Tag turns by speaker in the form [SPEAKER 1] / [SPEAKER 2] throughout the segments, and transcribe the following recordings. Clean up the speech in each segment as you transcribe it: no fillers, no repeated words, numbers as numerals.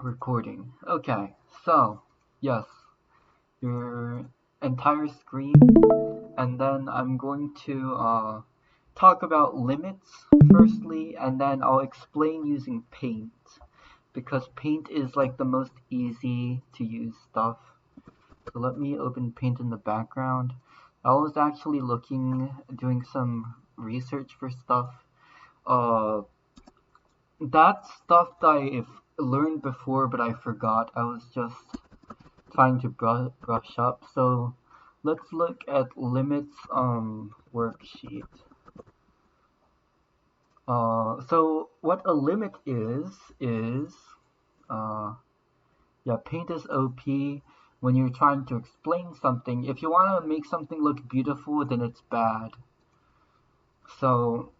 [SPEAKER 1] Recording. Okay, so yes, your entire screen, and then I'm going to talk about limits firstly, and then I'll explain using Paint because Paint is like the most easy to use stuff. So let me open Paint in the background. I was actually doing some research for stuff. Uh, that stuff that I've learned before, but I forgot. I was just trying to brush up. So let's look at limits worksheet. So what a limit is yeah, Paint is OP when you're trying to explain something. If you want to make something look beautiful, then it's bad. So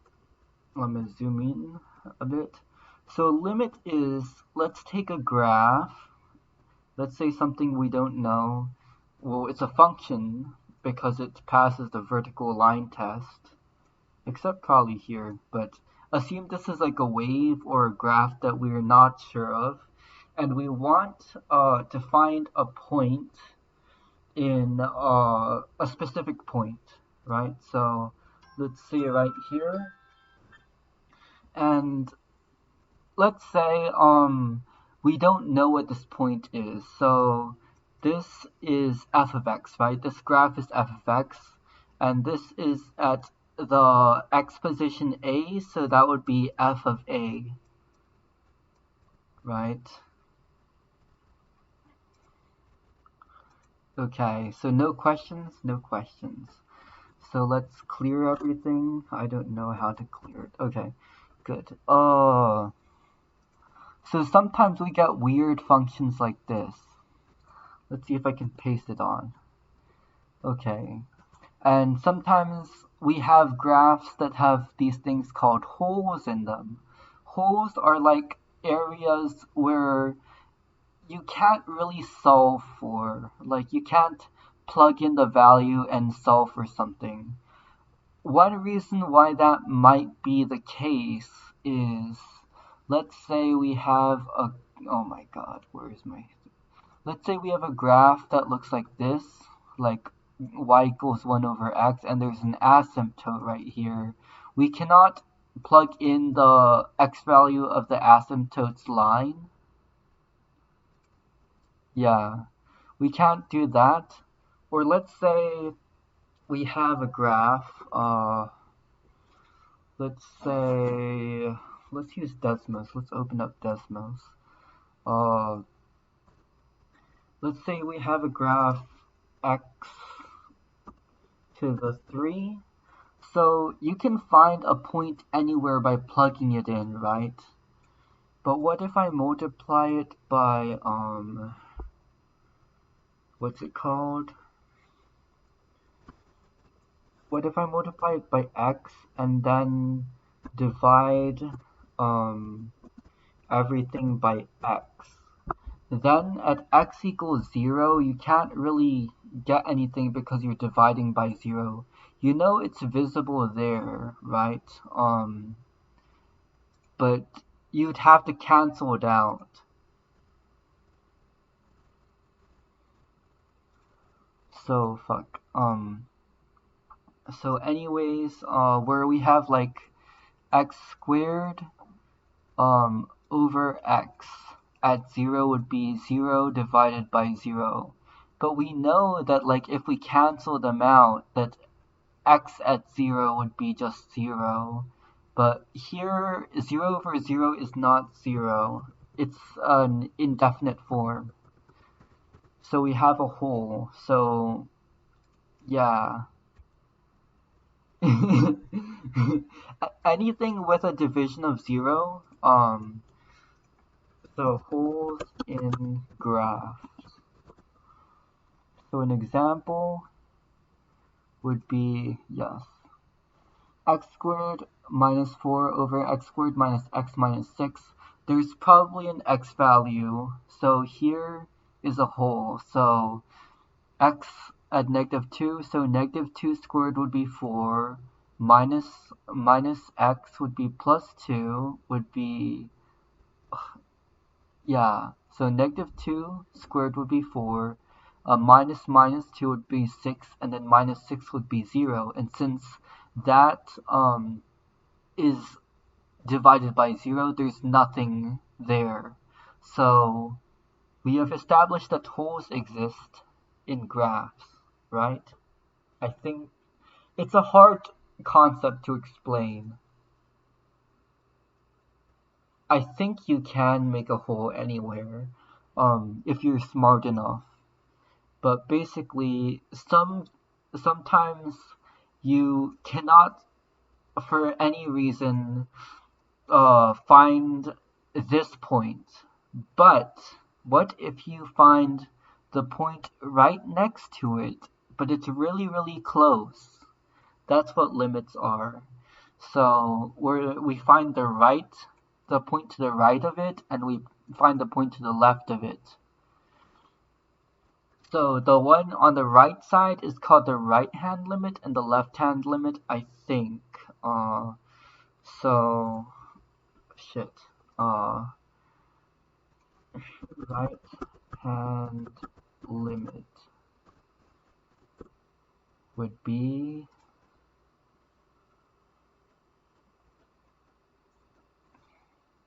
[SPEAKER 1] let me zoom in a bit. So limit is, let's take a graph. Let's say something we don't know. Well, it's a function because it passes the vertical line test, except probably here, but assume this is like a wave or a graph that we're not sure of, and we want to find a point in a specific point, right? So let's see right here, and let's say we don't know what this point is. So this is f of x, right? This graph is f of x, and this is at the x position a, so that would be f of a, right? Okay, so no questions, no questions. So let's clear everything. I don't know how to clear it. Okay, good. So sometimes we get weird functions like this. Let's see if I can paste it on. Okay. And sometimes we have graphs that have these things called holes in them. Holes are like areas where you can't really solve for. Like you can't plug in the value and solve for something. One reason why that might be the case is, let's say we have a, oh my god, where is my, let's say we have a graph that looks like this, like y equals 1 over x, and there's an asymptote right here. We cannot plug in the x value of the asymptote's line. Yeah, we can't do that. Or let's say we have a graph, let's say, let's use Desmos. Let's open up Desmos. Uh, let's say we have a graph x to the 3. So you can find a point anywhere by plugging it in, right? But what if I multiply it by, what's it called? What if I multiply it by x and then divide, everything by x? Then at x equals 0, you can't really get anything because you're dividing by 0. You know it's visible there, right? But you'd have to cancel it out. So fuck. So anyways, where we have like x squared over x at 0 would be 0 divided by 0. But we know that like if we cancel them out, that x at 0 would be just 0. But here, 0 over 0 is not 0. It's an indefinite form. So we have a hole. So, yeah. Anything with a division of 0, so holes in graphs. So an example would be, yes, x squared minus 4 over x squared minus x minus 6. There's probably an x value, so here is a hole. So x at negative 2, so negative 2 squared would be 4, minus x would be plus 2, would be, yeah, So negative 2 squared would be 4, minus minus 2 would be 6, and then minus 6 would be 0. And since that is divided by 0, there's nothing there. So we have established that holes exist in graphs, right? I think it's a hard concept to explain. I think you can make a hole anywhere, if you're smart enough. But basically, sometimes you cannot, for any reason, find this point. But what if you find the point right next to it, but it's really, really close? That's what limits are. So we find the point to the right of it, and we find the point to the left of it. So the one on the right side is called the right hand limit, and the left hand limit, I think. So shit. Right hand limit would be,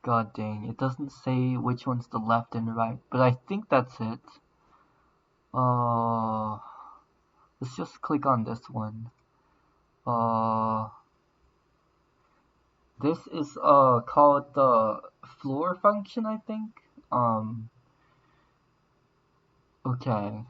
[SPEAKER 1] god dang, it doesn't say which one's the left and right, but I think that's it. Uh, let's just click on this one. This is called the floor function, I think. Okay.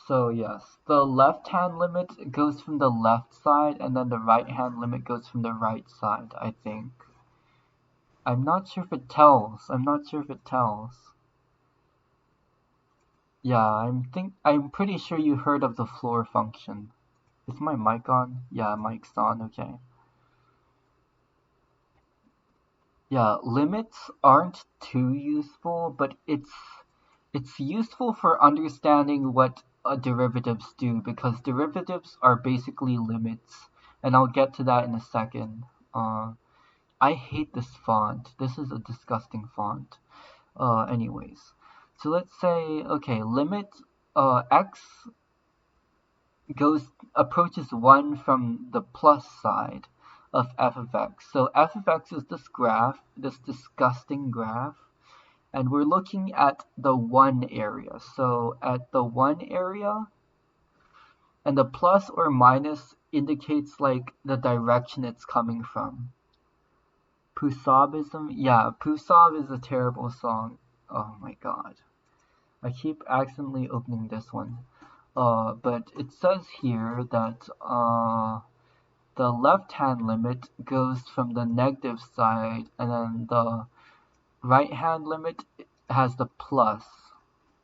[SPEAKER 1] So yes, the left hand limit goes from the left side, and then the right hand limit goes from the right side, I think. I'm not sure if it tells. Yeah, I'm pretty sure you heard of the floor function. Is my mic on? Yeah, mic's on, okay. Yeah, limits aren't too useful, but it's useful for understanding what derivatives do, because derivatives are basically limits, and I'll get to that in a second. I hate this font. This is a disgusting font. Anyways, so let's say, okay, limit x approaches 1 from the plus side of f of x. So f of x is this graph, this disgusting graph, and we're looking at the 1 area. So at the 1 area, and the plus or minus indicates like the direction it's coming from. Pusabism? Yeah, Pusab is a terrible song. Oh my god. I keep accidentally opening this one. But it says here that the left-hand limit goes from the negative side, and then the right-hand limit has the plus.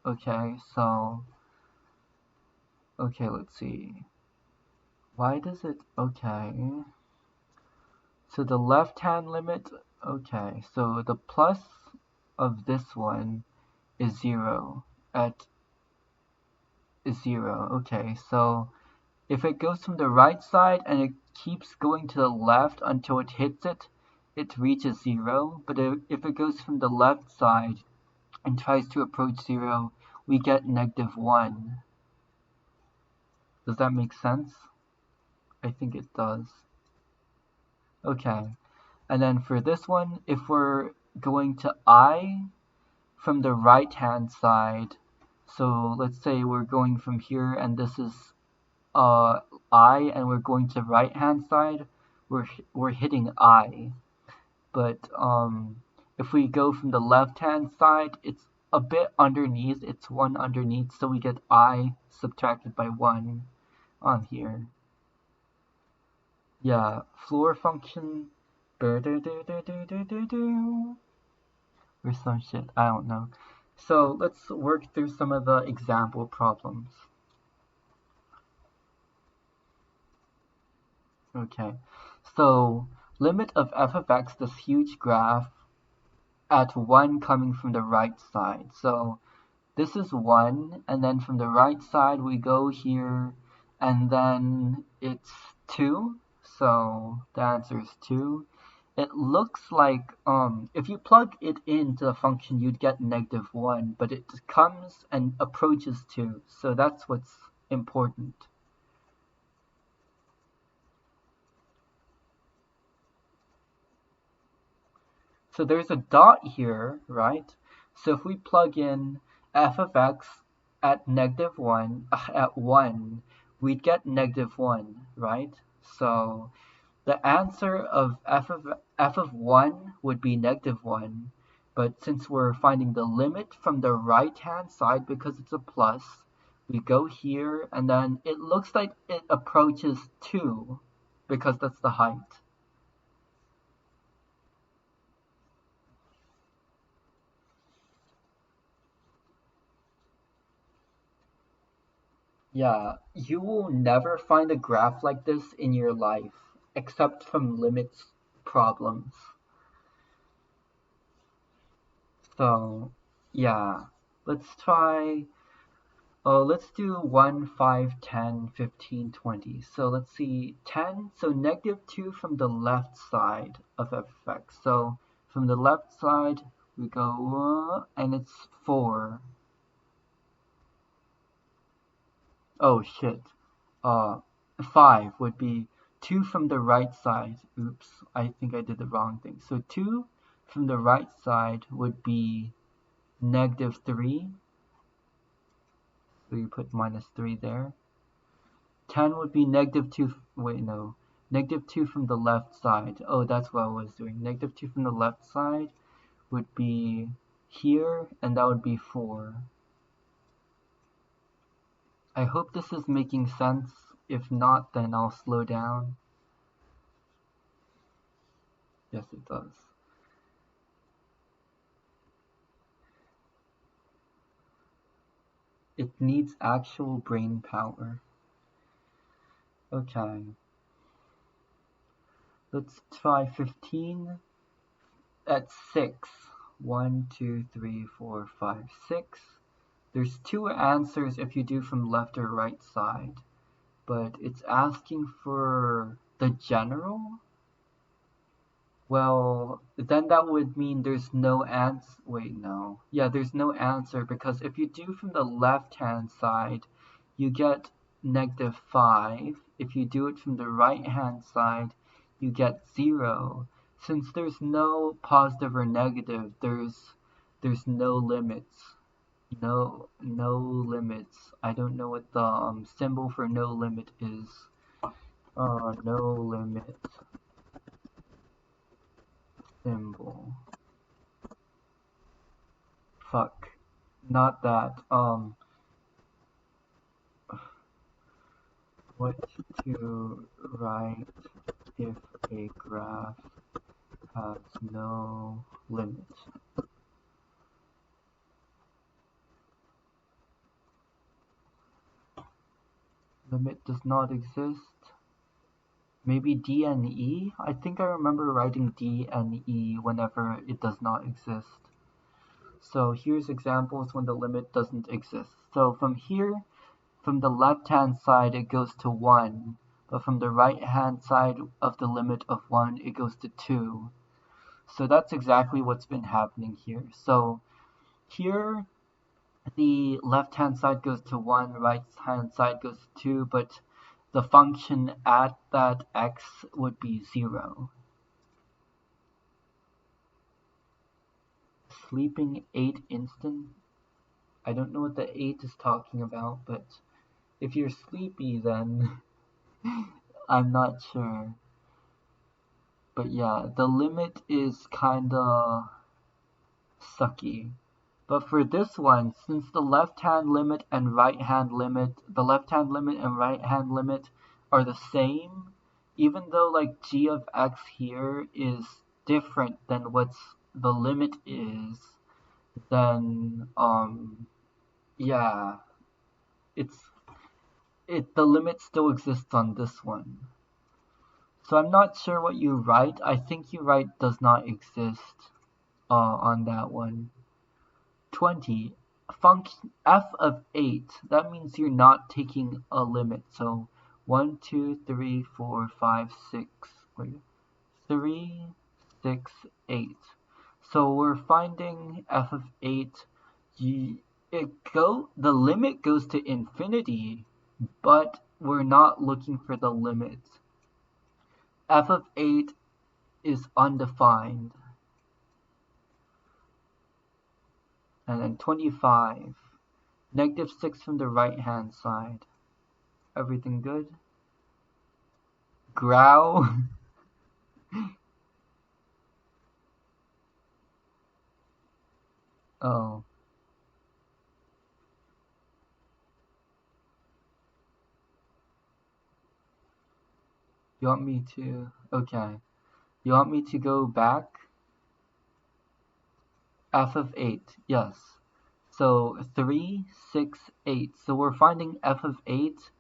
[SPEAKER 1] Okay, so... Okay, let's see. Why does it... Okay. So the left-hand limit... Okay, so the plus of this one is 0 is 0. Okay, so if it goes from the right side and it keeps going to the left until it hits it, it reaches 0. But if it goes from the left side and tries to approach 0, we get negative 1. Does that make sense? I think it does. Okay, and then for this one, if we're going to I from the right hand side, so let's say we're going from here and this is I, and we're going to right hand side, we're hitting I. But if we go from the left hand side, it's a bit underneath, it's 1 underneath, so we get I subtracted by 1 on here. Yeah, floor function or some shit, I don't know. So let's work through some of the example problems. Okay, so limit of f of x, this huge graph, at 1 coming from the right side. So this is 1, and then from the right side we go here, and then it's 2, so the answer is 2. It looks like if you plug it into the function, you'd get -1, but it comes and approaches 2, so that's what's important. So there's a dot here, right? So if we plug in f of x at -1, at 1, we'd get -1, right? So the answer of f of 1 would be -1, but since we're finding the limit from the right-hand side because it's a plus, we go here, and then it looks like it approaches 2 because that's the height. Yeah, you will never find a graph like this in your life, except from limits problems. So, yeah, let's try, let's do 1, 5, 10, 15, 20. So let's see, 10, so -2 from the left side of f of x. So from the left side, we go, and it's 4. Oh shit. Uh, 5 would be 2 from the right side. Oops, I think I did the wrong thing. So 2 from the right side would be -3. So you put -3 there. 10 would be -2. Wait, no. -2 from the left side. Oh, that's what I was doing. -2 from the left side would be here, and that would be 4. I hope this is making sense. If not, then I'll slow down. Yes, it does. It needs actual brain power. Okay. Let's try 15 at 6. 1, 2, 3, 4, 5, 6. There's 2 answers if you do from left or right side, but it's asking for the general. Well, then that would mean there's no answer. Wait, no. Yeah, there's no answer because if you do from the left-hand side, you get -5. If you do it from the right-hand side, you get 0. Since there's no positive or negative, there's no limits. No limits. I don't know what the symbol for no limit is. No limit symbol. Fuck. Not that. What to write if a graph has no limit? Limit does not exist. Maybe D and E? I think I remember writing D and E whenever it does not exist. So here's examples when the limit doesn't exist. So from here, from the left-hand side, it goes to 1, but from the right-hand side of the limit of 1, it goes to 2. So that's exactly what's been happening here. So here, the left-hand side goes to 1, right-hand side goes to 2, but the function at that x would be 0. Sleeping 8 instant? I don't know what the 8 is talking about, but if you're sleepy, then I'm not sure. But yeah, the limit is kinda sucky. But for this one, since the left-hand limit and right-hand limit, the left-hand limit and right-hand limit are the same, even though like g of x here is different than what's the limit is, then yeah, the limit still exists on this one. So I'm not sure what you write. I think you write does not exist on that one. 20. function f of 8, that means you're not taking a limit. So 1, 2, 3, 4, 5, 6, 3, 6, 8. So we're finding f of 8. The limit goes to infinity, but we're not looking for the limit. F of 8 is undefined. And then 25. -6 from the right hand side. Everything good? Growl? Oh. You want me to... Okay. You want me to go back? F of 8. Yes. So 3, 6, 8. So we're finding f of 8,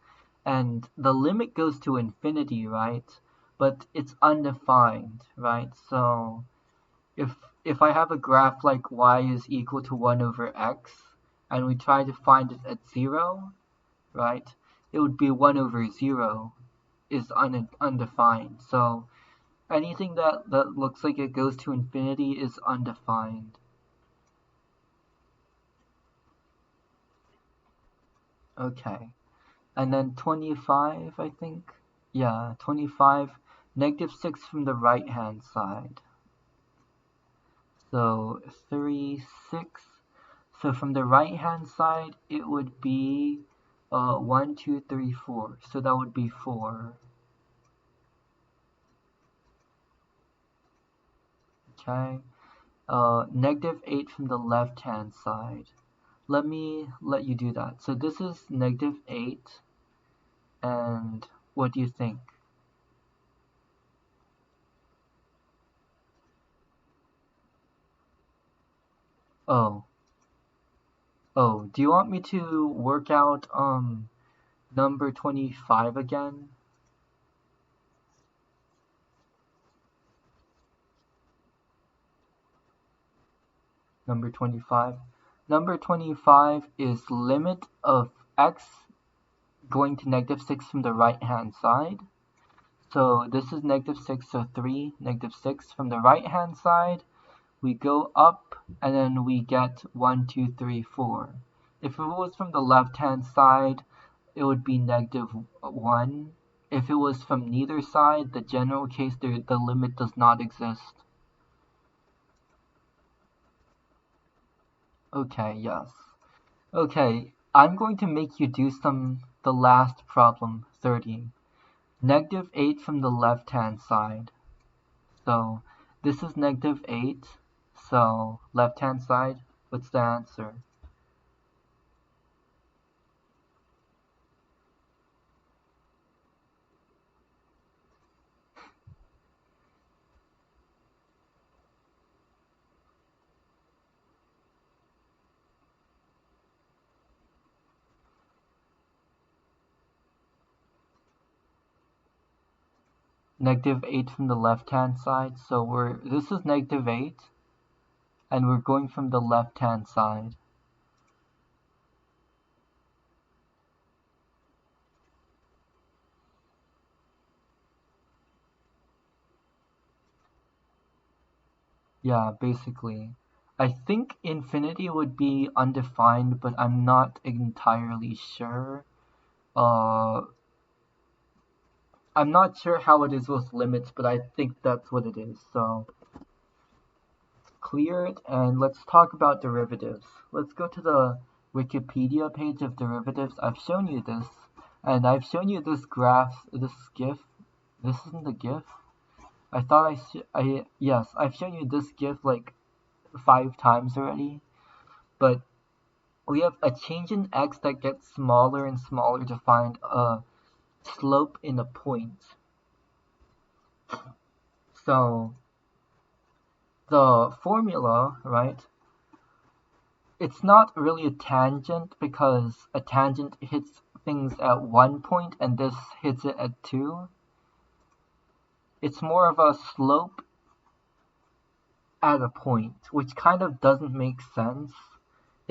[SPEAKER 1] and the limit goes to infinity, right? But it's undefined, right? So if I have a graph like y is equal to 1 over x, and we try to find it at 0, right? It would be 1 over 0 is undefined. So anything that looks like it goes to infinity is undefined. Okay. And then 25, I think. Yeah, 25, -6 from the right hand side. So 3, 6. So from the right hand side, it would be 1, 2, 3, 4. So that would be 4. Okay. -8 from the left hand side. Let me let you do that. So this is -8. And what do you think? Oh, oh, do you want me to work out number 25 again? Number 25. Number 25 is limit of x going to -6 from the right hand side. So this is -6, so 3, -6 from the right hand side. We go up and then we get 1, 2, 3, 4. If it was from the left hand side, it would be -1. If it was from neither side, the general case, the limit does not exist. Okay, yes. Okay, I'm going to make you do the last problem, 30. -8 from the left hand side. So this is -8. So left hand side, what's the answer? -8 from the left hand side. So this is -8, and we're going from the left hand side. Yeah, basically. I think infinity would be undefined, but I'm not entirely sure. Uh, I'm not sure how it is with limits, but I think that's what it is. So clear it, and let's talk about derivatives. Let's go to the Wikipedia page of derivatives. I've shown you this, and I've shown you this graph, this GIF. This isn't the GIF. I thought yes, I've shown you this GIF like 5 times already, but we have a change in x that gets smaller and smaller to find a slope in a point. So the formula, right, it's not really a tangent because a tangent hits things at 1 point and this hits it at 2. It's more of a slope at a point, which kind of doesn't make sense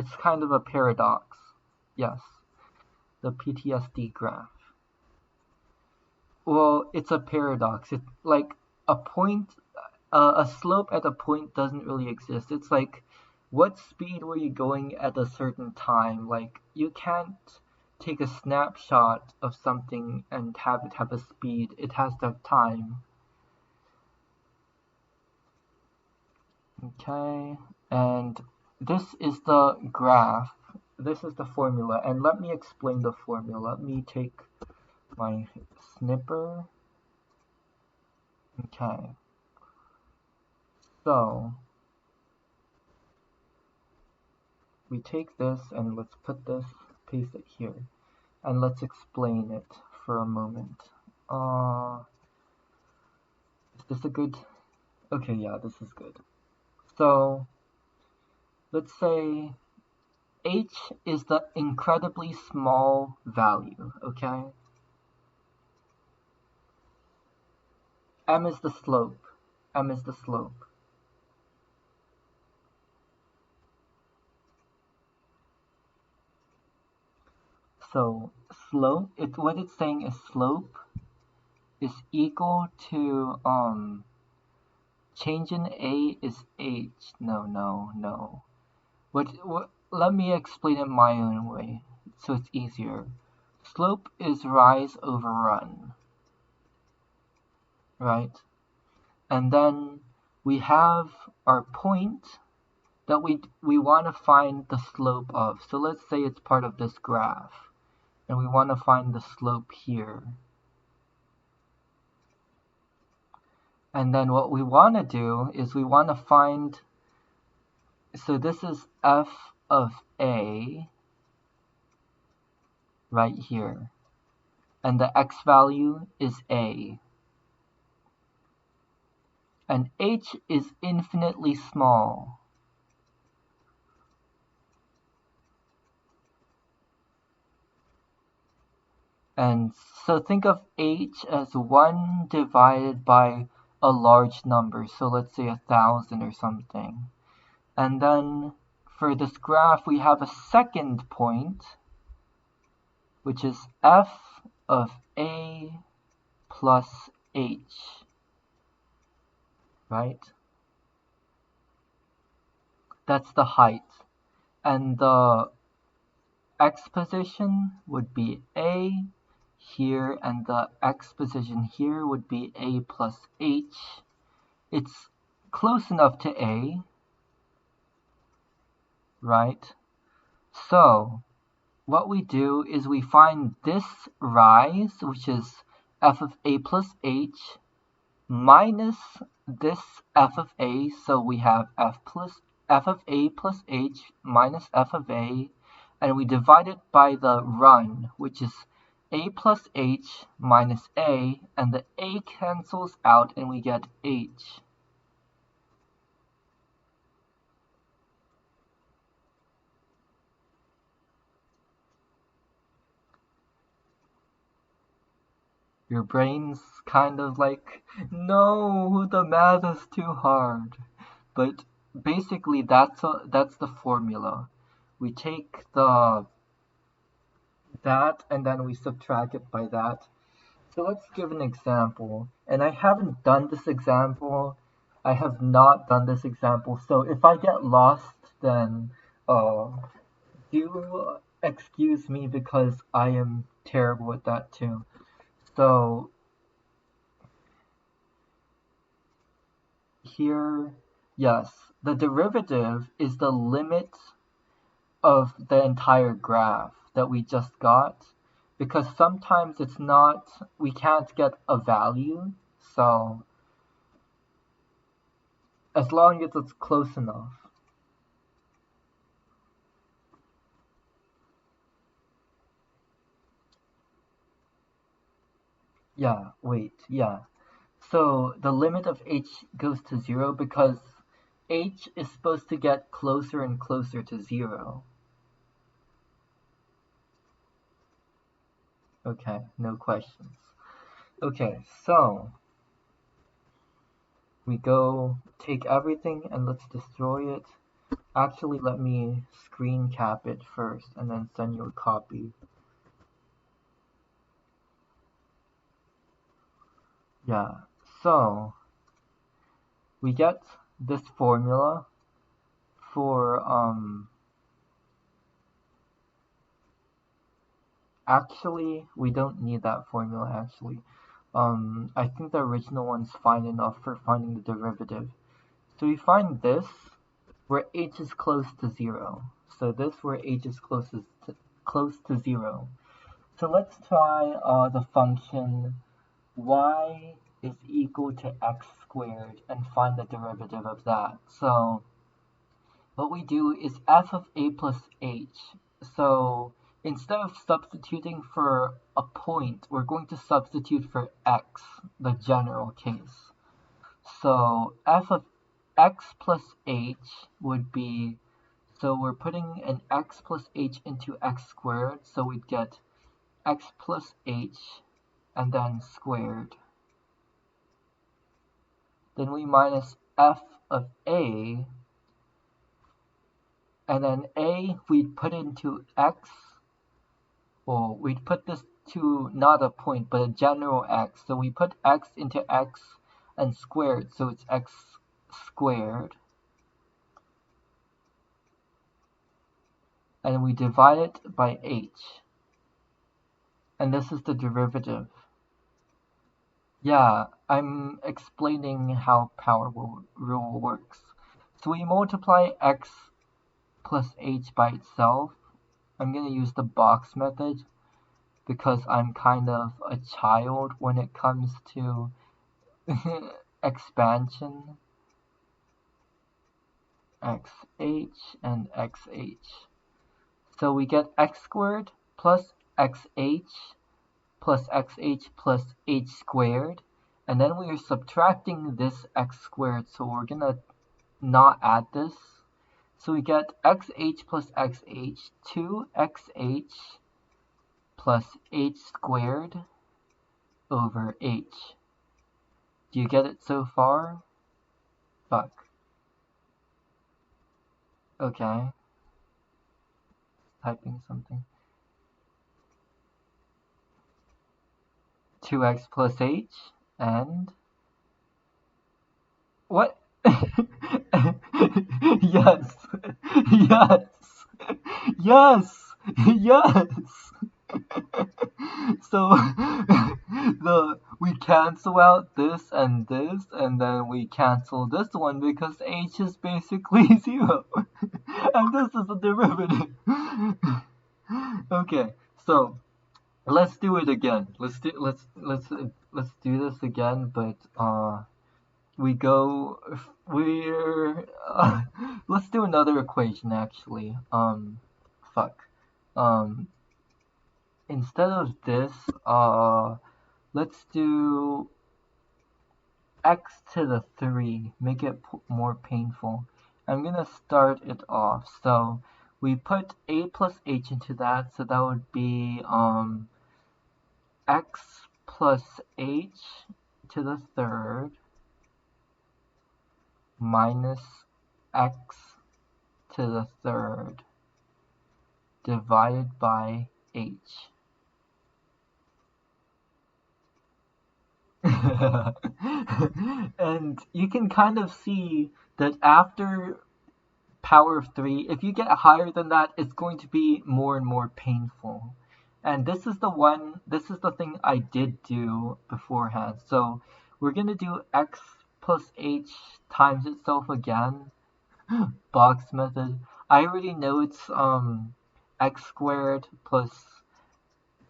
[SPEAKER 1] It's kind of a paradox. Yes, the PTSD graph. Well, it's a paradox. It's like a point, a slope at a point doesn't really exist. It's like, what speed were you going at a certain time? Like, you can't take a snapshot of something and have it have a speed. It has to have time. Okay, and this is the graph. This is the formula, and let me explain the formula. Let me take my snipper. Okay, so we take this and let's put this, paste it here, and let's explain it for a moment. Is this a good? Okay, yeah, this is good. So let's say h is the incredibly small value, okay? M is the slope. M is the slope. So slope, what it's saying is slope is equal to change in A is H. No. Let me explain it my own way so it's easier. Slope is rise over run, right? And then we have our point that we want to find the slope of. So let's say it's part of this graph, and we want to find the slope here. And then what we want to do is we want to find, so this is f of a right here, and the x value is a. And h is infinitely small. And so think of h as 1 divided by a large number, so let's say 1,000 or something. And then for this graph we have a second point, which is f of a plus h, right? That's the height. And the x position would be a here, and the x position here would be a plus h. It's close enough to a, right? So what we do is we find this rise, which is f of a plus h, minus this f of a, so we have f of a plus h minus f of a, and we divide it by the run, which is a plus h minus a, and the a cancels out and we get h. Your brain's kind of like, no, the math is too hard. But basically that's the formula. We take that and then we subtract it by that. So let's give an example. And I haven't done this example. I have not done this example. So if I get lost, then do excuse me because I am terrible at that too. So here, yes, the derivative is the limit of the entire graph that we just got, because sometimes it's not, we can't get a value, so as long as it's close enough. Yeah. So the limit of h goes to 0 because h is supposed to get closer and closer to 0. Okay, no questions. Okay, so we go take everything and let's destroy it. Actually, let me screen cap it first and then send you a copy. Yeah, so we get this formula for, actually, we don't need that formula actually. I think the original one's fine enough for finding the derivative. So we find this where h is close to 0. So this where h is close to 0. So let's try the function y is equal to x squared and find the derivative of that. So what we do is f of a plus h. So instead of substituting for a point, we're going to substitute for x, the general case. So f of x plus h would be, so we're putting an x plus h into x squared, so we'd get x plus h and then squared. Then we minus f of a, and then a we'd put into x, well, we'd put this to not a point, but a general x. So we put x into x and squared, so it's x squared. And we divide it by h. And this is the derivative. Yeah, I'm explaining how power rule works. So we multiply x plus h by itself. I'm going to use the box method because I'm kind of a child when it comes to expansion. Xh and xh. So we get x squared plus xh plus xh plus h squared, and then we are subtracting this x squared, so we're gonna not add this. So we get xh plus xh, 2xh plus h squared over h. Do you get it so far? Fuck. Okay. Typing something. 2x plus h and what? Yes. Yes. Yes. Yes. So we cancel out this, and then we cancel this one because h is basically 0. And this is a derivative. Okay, so let's do it again. Let's do this again, but we go we're let's do another equation actually. Fuck. Um Instead of this, let's do x to the 3, make it more painful. I'm gonna start it off. So we put a plus h into that, so that would be x plus h to the third minus x to the third divided by h. And you can kind of see that after power of 3, if you get higher than that, it's going to be more and more painful. And this is the thing I did do beforehand. So we're going to do x plus h times itself again, box method. I already know it's x squared plus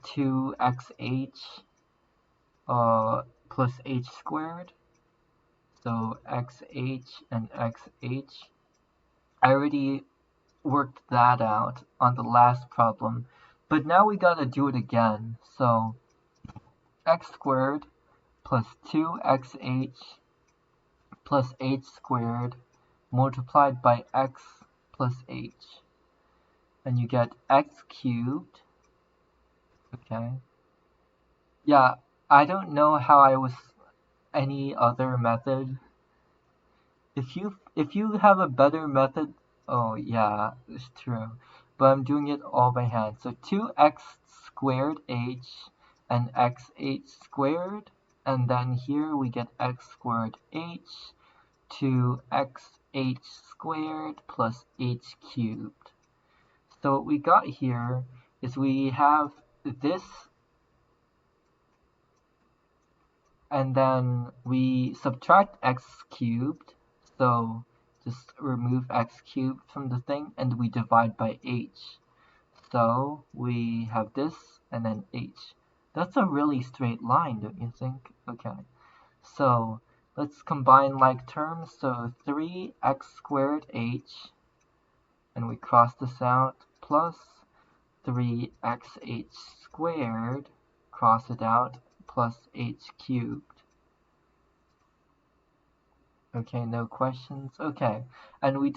[SPEAKER 1] 2xh plus h squared. So xh and xh. I already worked that out on the last problem, but now we gotta do it again. So x squared plus 2xh plus h squared multiplied by x plus h. And you get x cubed. Okay. Yeah, I don't know how I was any other method. If you have a better method Oh, yeah, it's true. But I'm doing it all by hand. So 2x squared h and xh squared. And then here we get x squared h to xh squared plus h cubed. So what we got here is we have this, and then we subtract x cubed. So just remove x cubed from the thing, and we divide by h. So we have this and then h. That's a really straight line, don't you think? Okay. So let's combine like terms. So 3x squared h, and we cross this out, plus 3xh squared, cross it out, plus h cubed. Okay, no questions. Okay, and we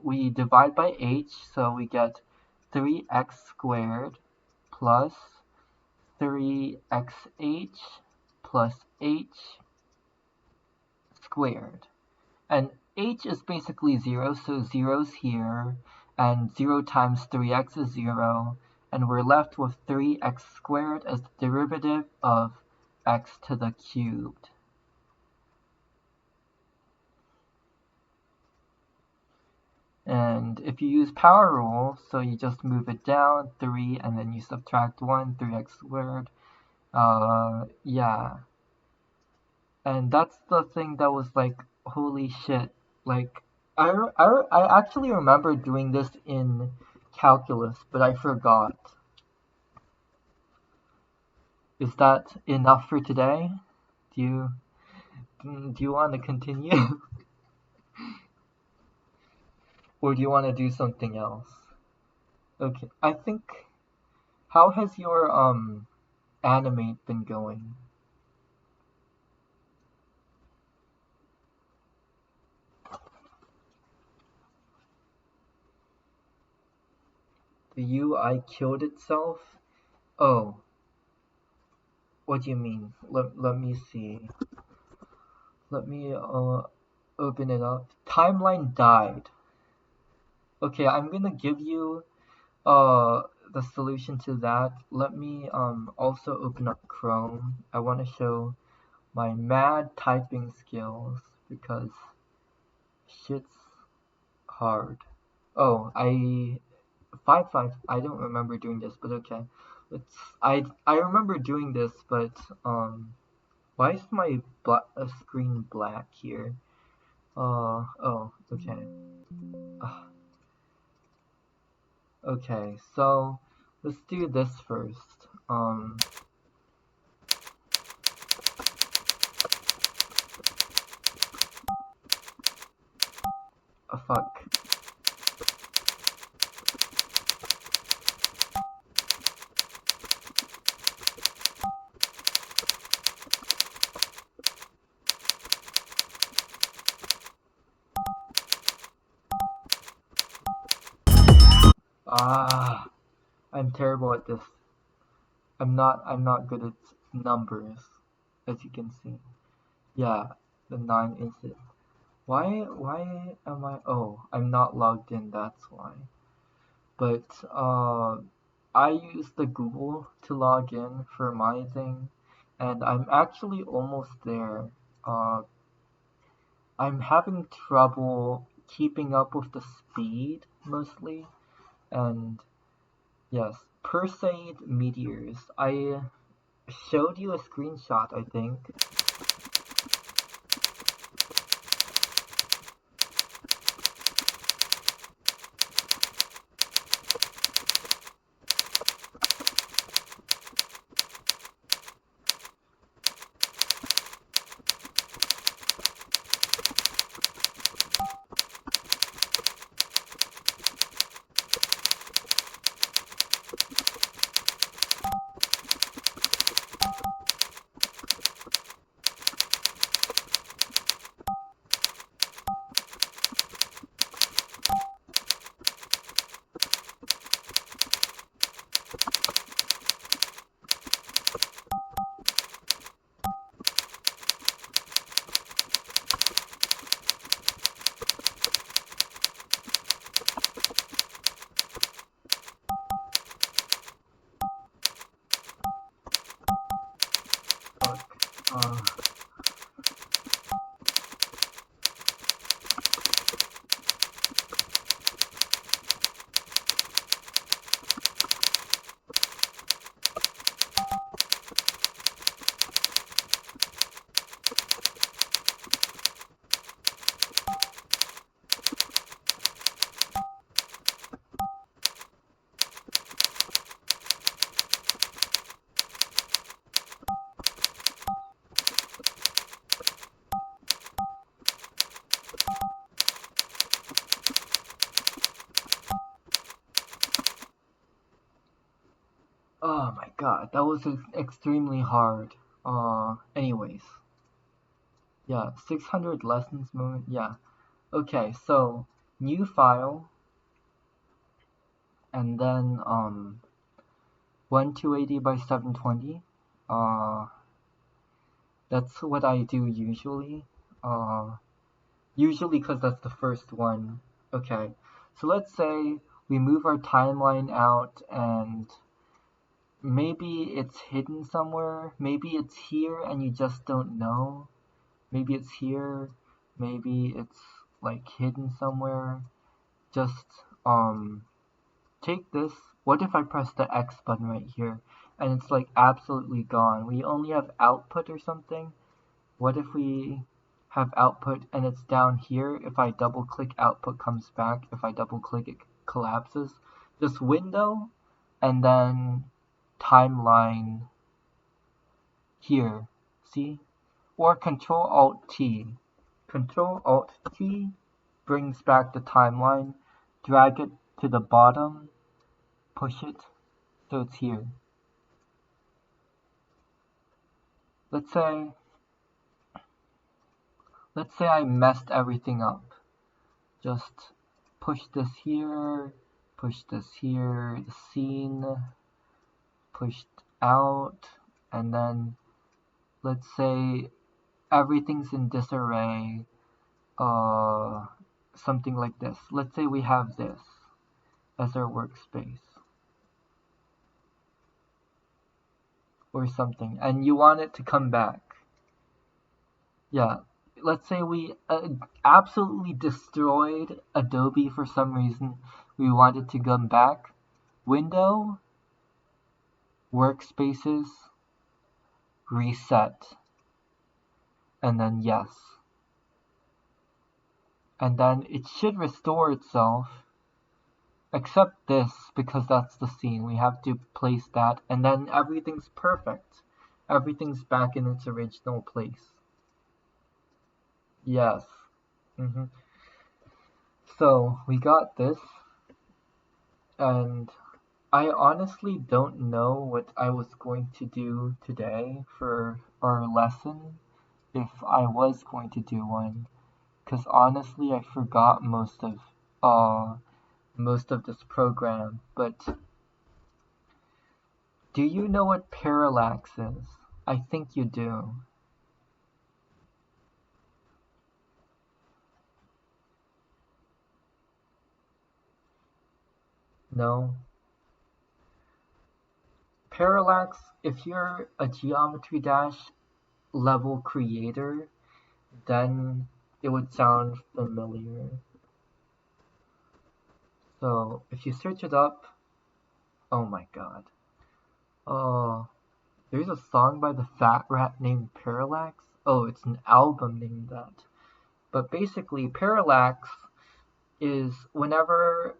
[SPEAKER 1] we divide by h, so we get 3x squared plus 3xh plus h squared. And h is basically 0, so 0's here, and 0 times 3x is 0, and we're left with 3x squared as the derivative of x to the cubed. And if you use power rule, so you just move it down 3 and then you subtract 1, 3x squared. Yeah. And that's the thing that was like, holy shit. Like, I actually remember doing this in calculus, but I forgot. Is that enough for today? Do you want to continue? Or do you want to do something else? Okay, I think, how has your animate been going? The UI killed itself? Oh, what do you mean? Let me see. Let me open it up. Timeline died. Okay, I'm gonna give you the solution to that. Let me also open up Chrome. I want to show my mad typing skills because shit's hard. Oh, I don't remember doing this, but okay. I remember doing this, but why is my screen black here? Oh, okay. Okay, so let's do this first. Fuck. Ah, I'm terrible at this. I'm not good at numbers, as you can see. Yeah, the 9 is it. Why am I, oh, I'm not logged in, that's why. But I use the Google to log in for my thing, and I'm actually almost there. Uh, I'm having trouble keeping up with the speed mostly, and yes, Perseid meteors. I showed you a screenshot, I think. Uh, oh my god, that was extremely hard. Anyways. Yeah, 600 lessons moment. Yeah. Okay, so new file and then 1280 by 720. Uh that's what I do usually. Uh Usually because that's the first one. Okay. So let's say we move our timeline out and maybe it's hidden somewhere. Maybe it's here and you just don't know. Maybe it's here. Maybe it's like hidden somewhere. Just take this. What if I press the X button right here and it's like absolutely gone? We only have output or something. What if we have output and it's down here? If I double click, output comes back. If I double click, it collapses. Just window and then timeline here. See? Or Control Alt T. Control Alt T brings back the timeline. Drag it to the bottom. Push it so it's here. Let's say I messed everything up. Just push this here, the scene pushed out, and then let's say everything's in disarray, something like this. Let's say we have this as our workspace or something, and you want it to come back. Yeah, let's say we absolutely destroyed Adobe for some reason. We want it to come back. Window, workspaces, reset, and then yes. And then it should restore itself. Except this, because that's the scene. We have to place that, and then everything's perfect. Everything's back in its original place. Yes. hmm So, we got this, and I honestly don't know what I was going to do today for our lesson, if I was going to do one, because honestly I forgot most of this program. But do you know what parallax is? I think you do. No? Parallax, if you're a Geometry Dash level creator, then it would sound familiar. So if you search it up, oh my god. Oh, there's a song by the Fat Rat named Parallax. Oh, it's an album named that. But basically, parallax is whenever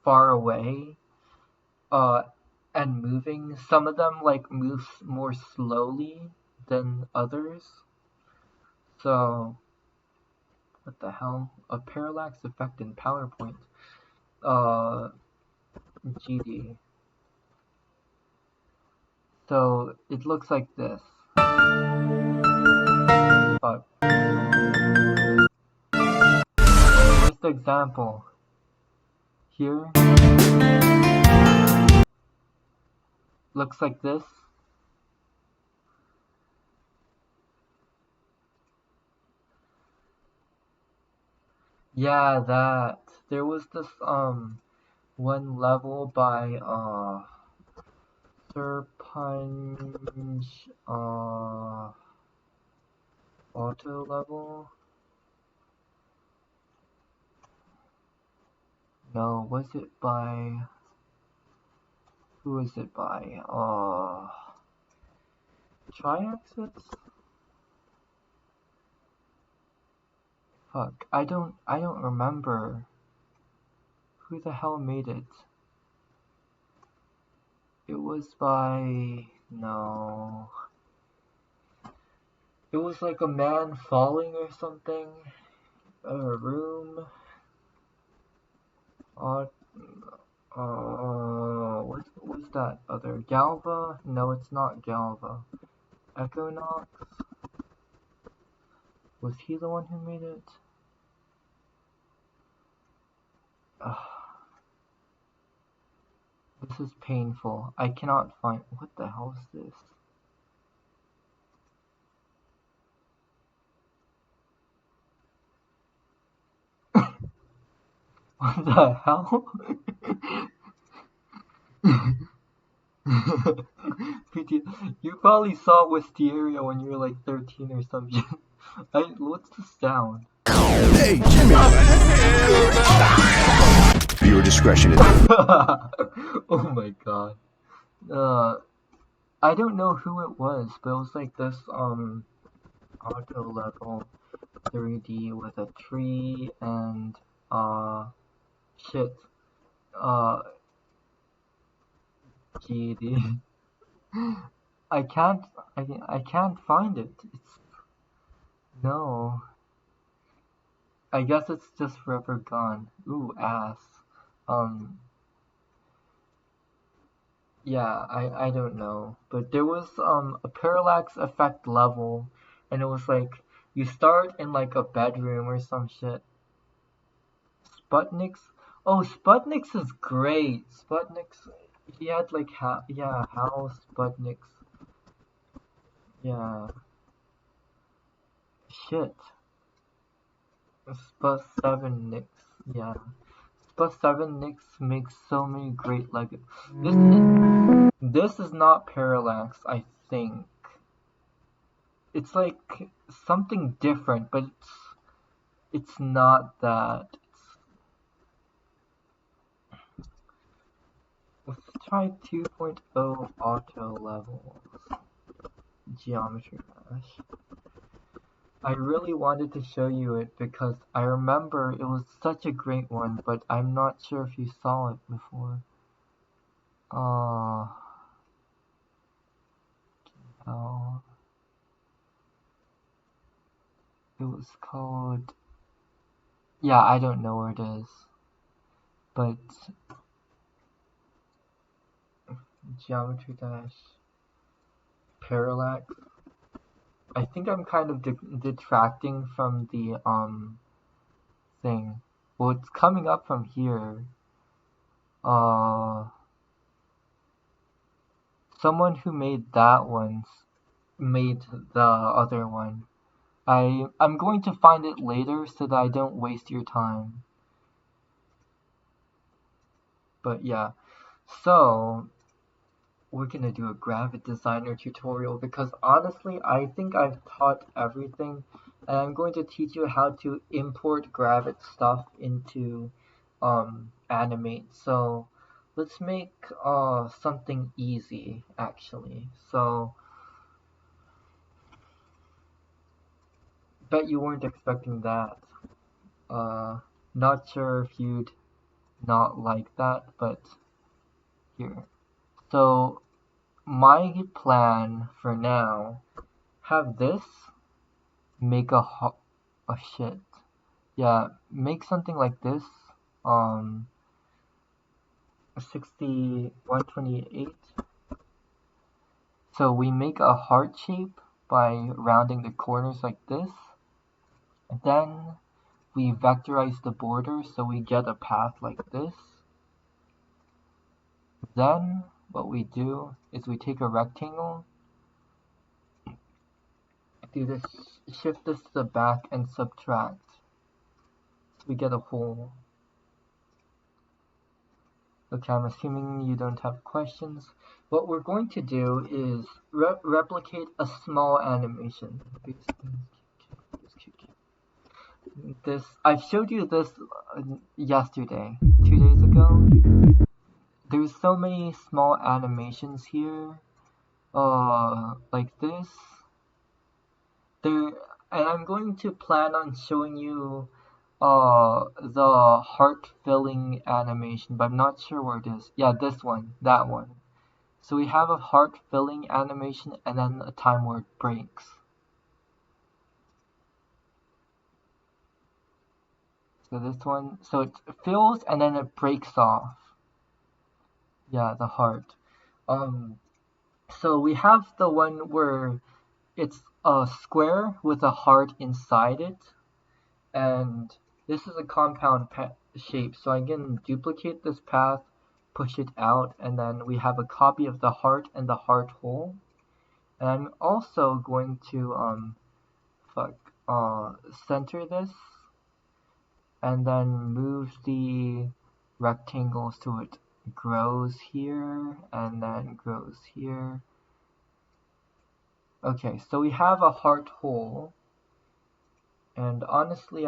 [SPEAKER 1] far away, uh, and moving, some of them like move more slowly than others. So, what the hell? A parallax effect in PowerPoint. Uh, GD. So it looks like this. But here's the example. Here looks like this. Yeah, that. There was this one level by Sir Punch, auto level? No, was it by... Who is it by? Tri-Axis? Fuck, I don't remember. Who the hell made it? It was by... No... It was like a man falling or something. A room. What's that other? Galva? No, it's not Galva. Equinox? Was he the one who made it? Ugh. This is painful. I cannot find... What the hell is this? What the hell? You probably saw Wisteria when you were like 13 or something. What's the sound?
[SPEAKER 2] Hey, Jimmy! Viewer discretion is...
[SPEAKER 1] Oh my god. I don't know who it was, but it was like this, auto level 3D with a tree and, shit. GD. I can't find it. No. I guess it's just forever gone. Ooh, ass. Yeah, I don't know. But there was, a parallax effect level, and it was like, you start in like a bedroom or some shit. Sputniks? Oh, Sputniks is great. Sputniks, he had like, yeah, Hal Sputniks. Yeah. Shit. Sput 7 Nix. Yeah. Sput 7 Nix makes so many great Lego. This is not parallax, I think. It's like something different, but it's not that. Let's try 2.0 auto levels. Geometry Dash. I really wanted to show you it because I remember it was such a great one, but I'm not sure if you saw it before. Oh. It was called... Yeah, I don't know where it is. But... Geometry Dash... Parallax... I think I'm kind of detracting from the, thing. Well, it's coming up from here. Someone who made that one made the other one. I'm going to find it later so that I don't waste your time. But yeah, so we're gonna do a Gravit Designer tutorial because honestly, I think I've taught everything, and I'm going to teach you how to import Gravit stuff into Animate. So let's make something easy actually. So bet you weren't expecting that. Not sure if you'd not like that, but here. So my plan for now, have this make a shit. Yeah, make something like this. 128. So we make a heart shape by rounding the corners like this. Then we vectorize the border so we get a path like this. Then what we do is we take a rectangle, do this, shift this to the back and subtract. So we get a hole. Okay, I'm assuming you don't have questions. what we're going to do is replicate a small animation. This I showed you this yesterday, 2 days ago. There's so many small animations here, like this. There, and I'm going to plan on showing you the heart filling animation, but I'm not sure where it is. Yeah, this one, that one. So we have a heart filling animation and then a time where it breaks. So this one, so it fills and then it breaks off. Yeah, the heart. Um, so we have the one where it's a square with a heart inside it, and this is a compound shape. So I can duplicate this path, push it out, and then we have a copy of the heart and the heart hole. And I'm also going to fuck center this and then move the rectangle so it grows here and then grows here. Okay, so we have a heart hole, and honestly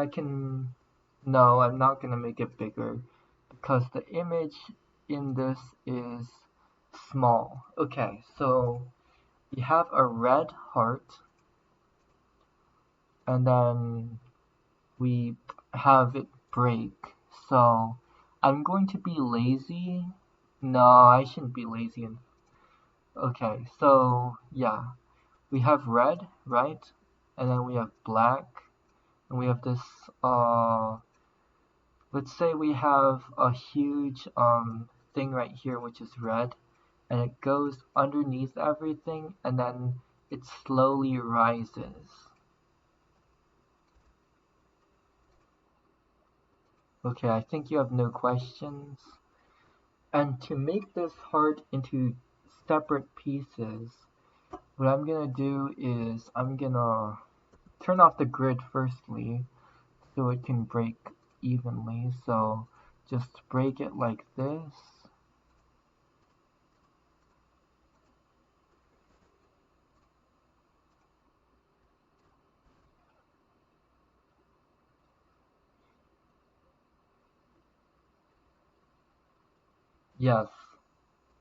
[SPEAKER 1] no, I'm not gonna make it bigger because the image in this is small. Okay, so we have a red heart, and then we have it break. So I'm going to be lazy. No, I shouldn't be lazy. Okay, so yeah, we have red, right? And then we have black, and we have this, let's say we have a huge thing right here which is red, and it goes underneath everything, and then it slowly rises. Okay, I think you have no questions. And to make this heart into separate pieces, what I'm gonna do is I'm gonna turn off the grid firstly so it can break evenly. So just break it like this. Yes,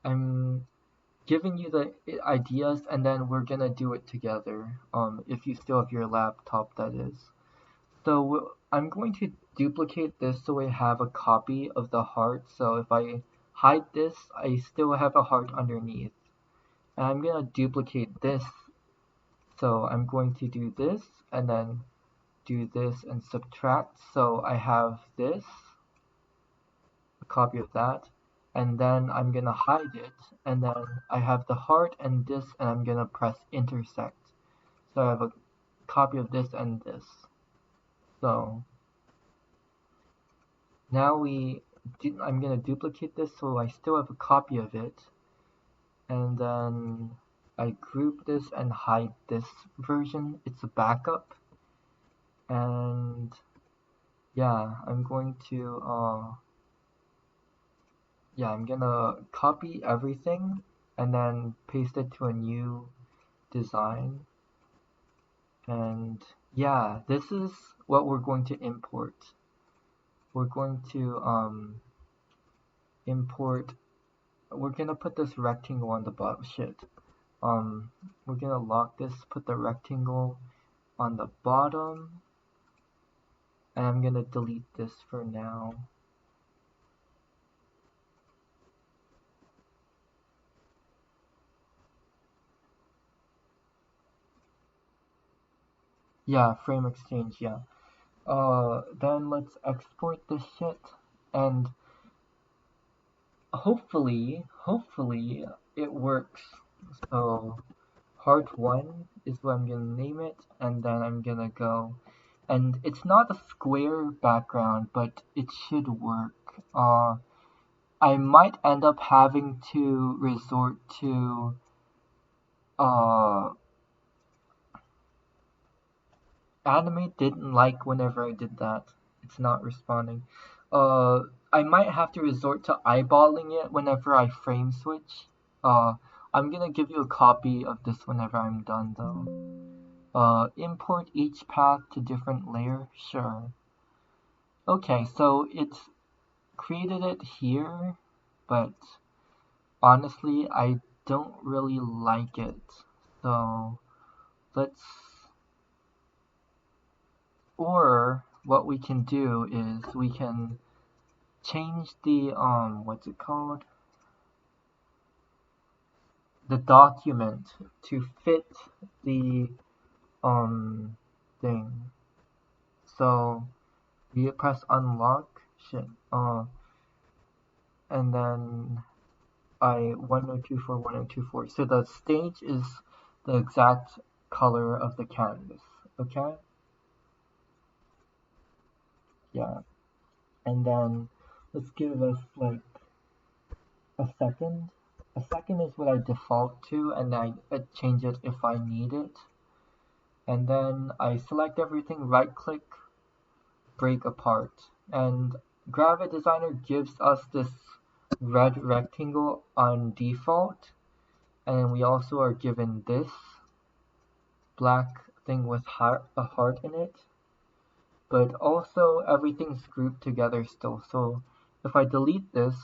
[SPEAKER 1] I'm giving you the ideas and then we're gonna do it together. If you still have your laptop, that is. So I'm going to duplicate this so I have a copy of the heart. So if I hide this, I still have a heart underneath. And I'm going to duplicate this. So I'm going to do this and then do this and subtract. So I have this, a copy of that. And then I'm going to hide it. And then I have the heart and this, and I'm going to press intersect. So I have a copy of this and this. So now I'm gonna duplicate this so I still have a copy of it, and then I group this and hide this version. It's a backup, and yeah, I'm gonna copy everything and then paste it to a new design, and yeah, this is what we're going to import. We're going to import. We're gonna put this rectangle on the bottom. Shit. We're gonna lock this, put the rectangle on the bottom, and I'm gonna delete this for now. Yeah, frame exchange, yeah. Then let's export this shit, and hopefully it works. So, part 1 is what I'm gonna name it, and then I'm gonna go, and it's not a square background, but it should work. I might end up having to resort to uh anime didn't like whenever I did that. It's not responding. I might have to resort to eyeballing it whenever I frame switch. I'm gonna give you a copy of this whenever I'm done though. Import each path to different layer? Sure. Okay, so it's created it here, but honestly, I don't really like it. So let's, or what we can do is we can change the, what's it called? The document to fit the, thing. So we press unlock, shit, and then 1024. So the stage is the exact color of the canvas. Okay? Yeah. And then let's give us like a second. A second is what I default to, and I change it if I need it. And then I select everything, right click, break apart. And Gravit Designer gives us this red rectangle on default. And we also are given this black thing with a heart in it, but also everything's grouped together still. So if I delete this,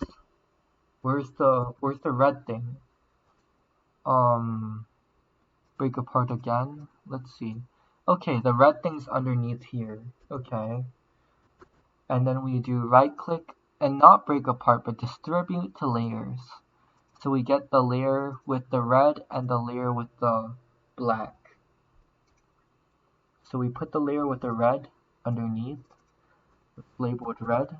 [SPEAKER 1] where's the red thing? Um, break apart again. Let's see. Okay, the red thing's underneath here. Okay, and then we do right click and not break apart, but distribute to layers. So we get the layer with the red and the layer with the black. So we put the layer with the red underneath, label it red,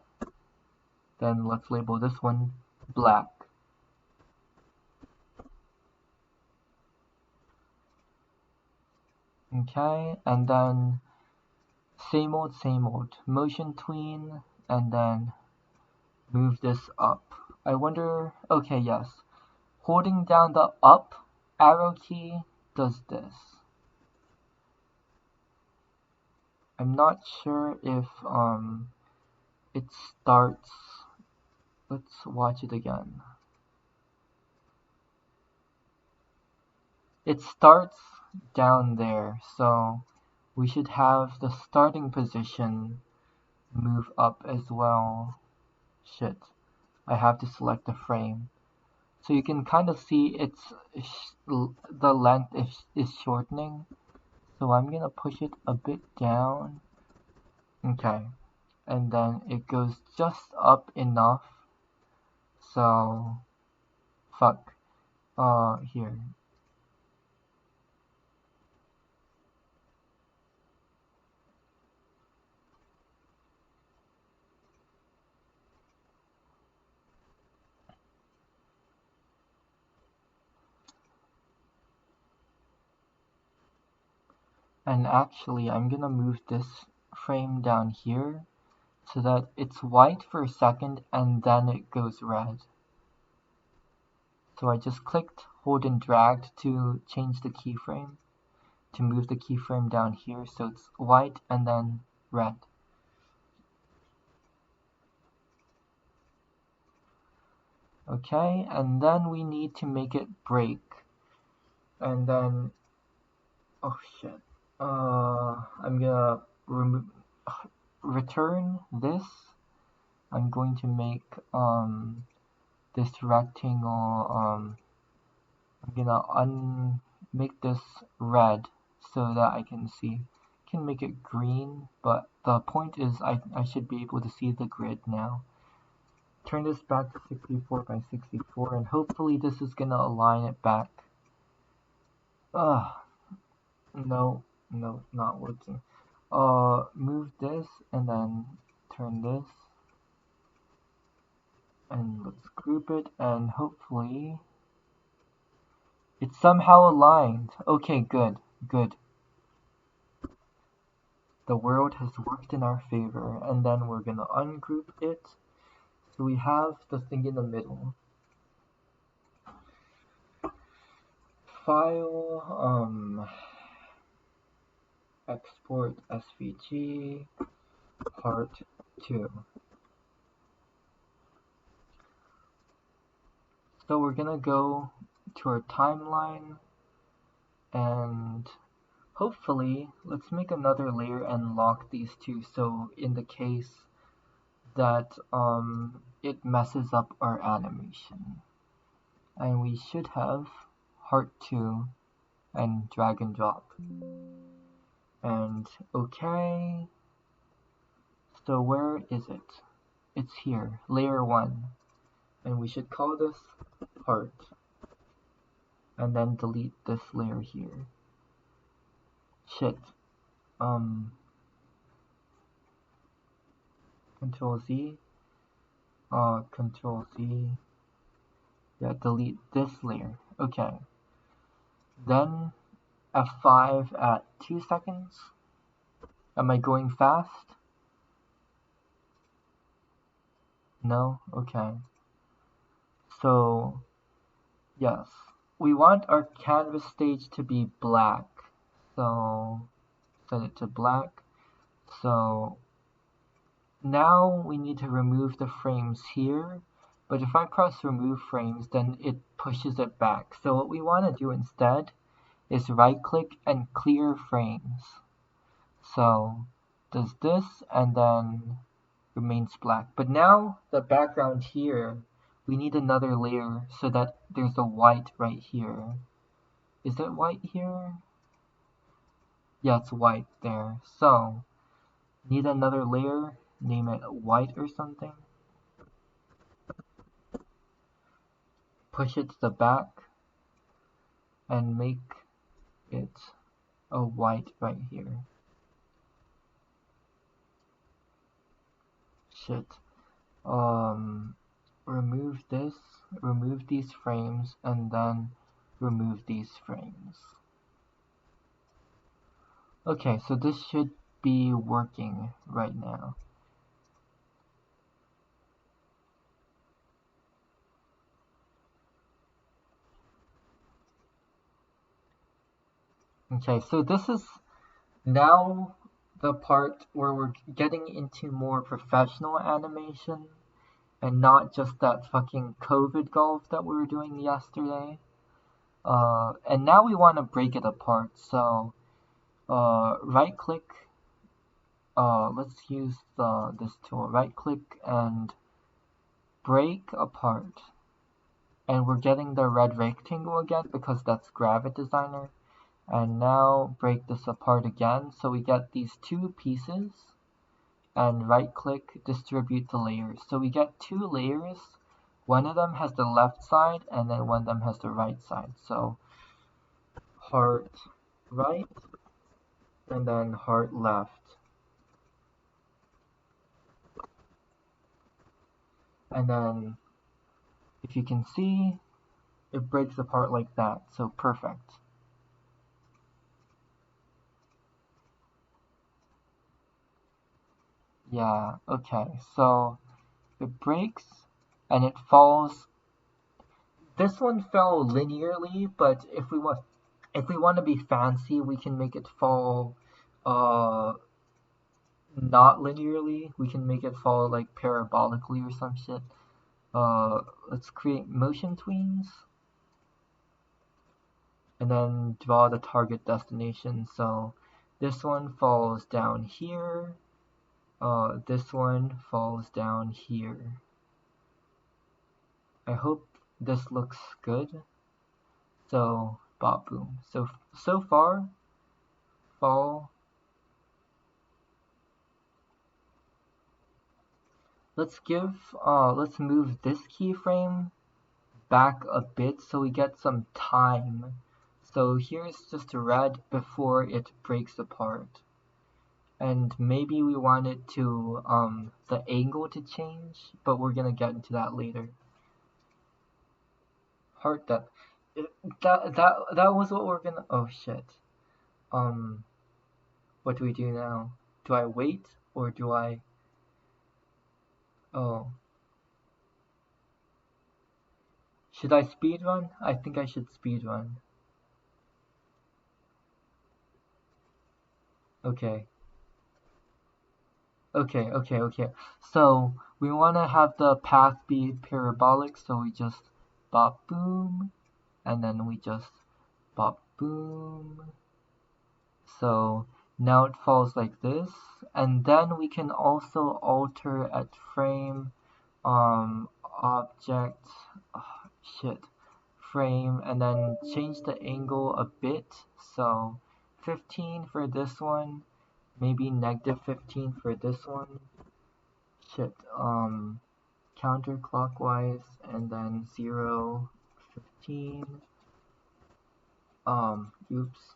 [SPEAKER 1] then let's label this one black. Okay, and then same old, motion tween, and then move this up. I wonder, okay, yes, holding down the up arrow key does this. I'm not sure if it starts, let's watch it again. It starts down there, so we should have the starting position move up as well. Shit, I have to select the frame. So you can kind of see the length is shortening. So I'm gonna push it a bit down. Okay, and then it goes just up enough. So, fuck. Here. And actually, I'm gonna move this frame down here so that it's white for a second and then it goes red. So I just clicked, hold and dragged to change the keyframe, to move the keyframe down here so it's white and then red. Okay, and then we need to make it break. And then, oh shit. I'm gonna return this. I'm going to make this rectangle. I'm gonna make this red so that I can see. I can make it green, but the point is I should be able to see the grid now. Turn this back to 64 by 64, and hopefully this is gonna align it back. Ugh, no, not working. Move this and then turn this, and let's group it, and hopefully it's somehow aligned. Okay, good, good. The world has worked in our favor, and then we're gonna ungroup it. So we have the thing in the middle. File, export SVG, part 2. So we're gonna go to our timeline, and hopefully let's make another layer and lock these two, so in the case that it messes up our animation. And we should have heart 2 and drag and drop. And okay, so where is it? It's here, layer 1. And we should call this heart. And then delete this layer here. Shit. Control Z. Control Z. Yeah, delete this layer. Okay. Then F5 at 2 seconds. Am I going fast? No? Okay. So, yes. We want our canvas stage to be black. So, set it to black. So, now we need to remove the frames here. But if I press remove frames, then it pushes it back. So what we want to do instead is right click and clear frames. So does this and then remains black. But now the background here, we need another layer so that there's a white right here. Is it white here? Yeah, it's white there. So need another layer, name it white or something. Push it to the back and make it a white right here. Shit. Remove this, remove these frames, and then remove these frames. Okay, so this should be working right now. Okay, so this is now the part where we're getting into more professional animation and not just that fucking COVID golf that we were doing yesterday. And now we want to break it apart, so right click, let's use this tool, right click and break apart. And we're getting the red rectangle again because that's Gravit Designer. And now break this apart again, so we get these two pieces, and right click, distribute the layers. So we get two layers, one of them has the left side and then one of them has the right side. So heart right and then heart left. And then if you can see, it breaks apart like that, so perfect. Yeah, okay, so it breaks and it falls. This one fell linearly, but if we want to be fancy, we can make it fall not linearly. We can make it fall like parabolically or some shit. Let's create motion tweens and then draw the target destination. So this one falls down here. This one falls down here. I hope this looks good. So, bop boom. So far, fall. Let's move this keyframe back a bit so we get some time. So here's just red before it breaks apart. And maybe we want it to, the angle to change, but we're gonna get into that later. Heart that was what we're gonna, oh shit. What do we do now? Do I wait, or do I, oh. Should I speedrun? I think I should speedrun. Okay. Okay. So we want to have the path be parabolic, so we just bop boom, and then we just pop boom. So now it falls like this, and then we can also alter at frame, object, shit, frame, and then change the angle a bit. So 15 for this one, maybe negative 15 for this one. Shit, counterclockwise, and then 0, 15, oops,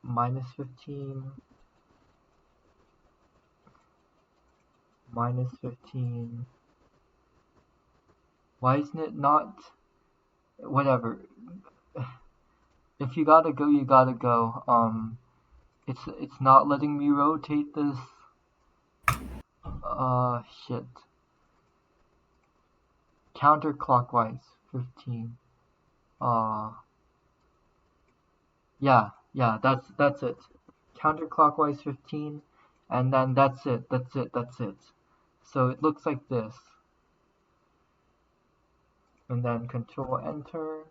[SPEAKER 1] minus 15, minus 15. Why isn't it not? Whatever. If you gotta go, you gotta go. It's not letting me rotate this. Shit. Counterclockwise, 15. Yeah, that's it. Counterclockwise 15, and then that's it. So it looks like this. And then Control Enter.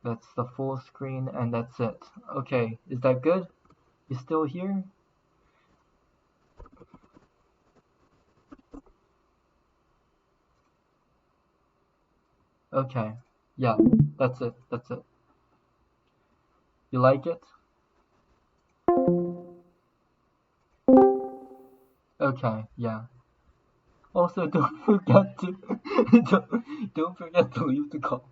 [SPEAKER 1] That's the full screen, and that's it. Okay, is that good? You still here? Okay, yeah, that's it. You like it? Okay, yeah. Also, don't forget to don't forget to leave the call.